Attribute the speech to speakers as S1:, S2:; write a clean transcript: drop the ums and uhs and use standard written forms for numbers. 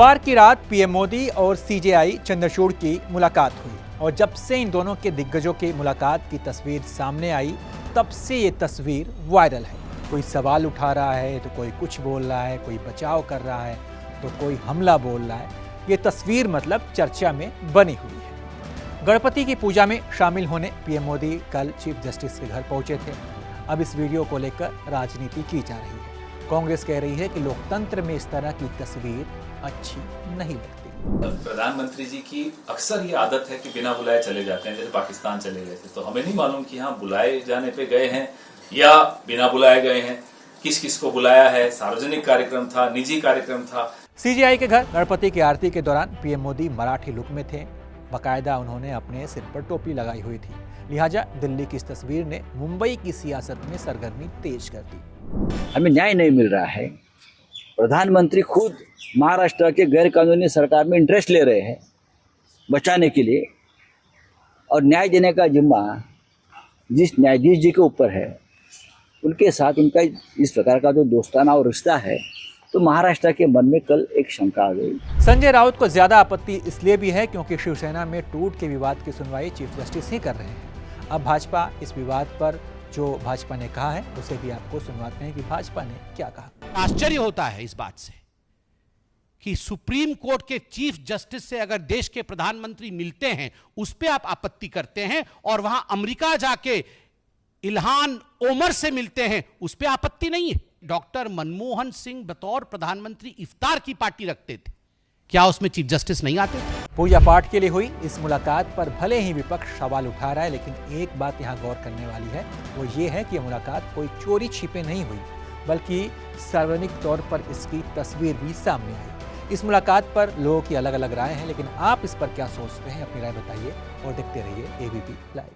S1: बुधवार की रात पीएम मोदी और सीजेआई चंद्रचूड़ की मुलाकात हुई और जब से इन दोनों के दिग्गजों की मुलाकात की तस्वीर सामने आई तब से ये तस्वीर वायरल है। कोई सवाल उठा रहा है तो कोई कुछ बोल रहा है, कोई बचाव कर रहा है तो कोई हमला बोल रहा है। ये तस्वीर मतलब चर्चा में बनी हुई है। गणपति की पूजा में शामिल होने पीएम मोदी कल चीफ जस्टिस के घर पहुंचे थे। अब इस वीडियो को लेकर राजनीति की जा रही है। कांग्रेस कह रही है कि लोकतंत्र में इस तरह की तस्वीर अच्छी नहीं लगती।
S2: प्रधानमंत्री जी की अक्सर ये आदत है कि बिना बुलाए चले जाते हैं, जैसे पाकिस्तान चले गए थे तो हमें नहीं मालूम कि हाँ बुलाए जाने पे गए हैं या बिना बुलाए गए हैं, किस किस को बुलाया है, सार्वजनिक कार्यक्रम था, निजी कार्यक्रम था।
S1: सीजेआई के घर गणपति की आरती के दौरान पीएम मोदी मराठी लुक में थे। बाकायदा उन्होंने अपने सिर पर टोपी लगाई हुई थी, लिहाजा दिल्ली की इस तस्वीर ने मुंबई की सियासत में सरगर्मी तेज कर दी।
S3: हमें न्याय नहीं मिल रहा है। प्रधानमंत्री खुद महाराष्ट्र के गैर कानूनी सरकार में इंटरेस्ट ले रहे हैं बचाने के लिए, और न्याय देने का जिम्मा जिस न्यायाधीश जी के ऊपर है, उनके साथ उनका इस प्रकार का जो दोस्ताना और रिश्ता है, तो महाराष्ट्र के मन में कल एक शंका आ गई।
S1: संजय राउत को ज्यादा आपत्ति इसलिए भी है क्योंकि शिवसेना में टूट के विवाद की सुनवाई चीफ जस्टिस ही कर रहे हैं। अब भाजपा इस विवाद पर जो भाजपा ने कहा है उसे भी आपको सुनवाते हैं कि भाजपा ने क्या कहा।
S4: आश्चर्य होता है इस बात से कि सुप्रीम कोर्ट के चीफ जस्टिस से अगर देश के प्रधानमंत्री मिलते हैं उस पे आप आपत्ति करते हैं, और वहां अमेरिका जाके इल्हान ओमर से मिलते हैं उस पे आपत्ति नहीं है। डॉक्टर मनमोहन सिंह बतौर प्रधानमंत्री इफ्तार की पार्टी रखते थे, क्या उसमें चीफ जस्टिस नहीं आते थे?
S1: पूजा पाठ के लिए हुई इस मुलाकात पर भले ही विपक्ष सवाल उठा रहा है, लेकिन एक बात यहाँ गौर करने वाली है, वो ये है कि यह मुलाकात कोई चोरी छिपे नहीं हुई, बल्कि सार्वजनिक तौर पर इसकी तस्वीर भी सामने आई। इस मुलाकात पर लोगों की अलग अलग राय है, लेकिन आप इस पर क्या सोचते हैं, अपनी राय बताइए और देखते रहिए एबीपी लाइव।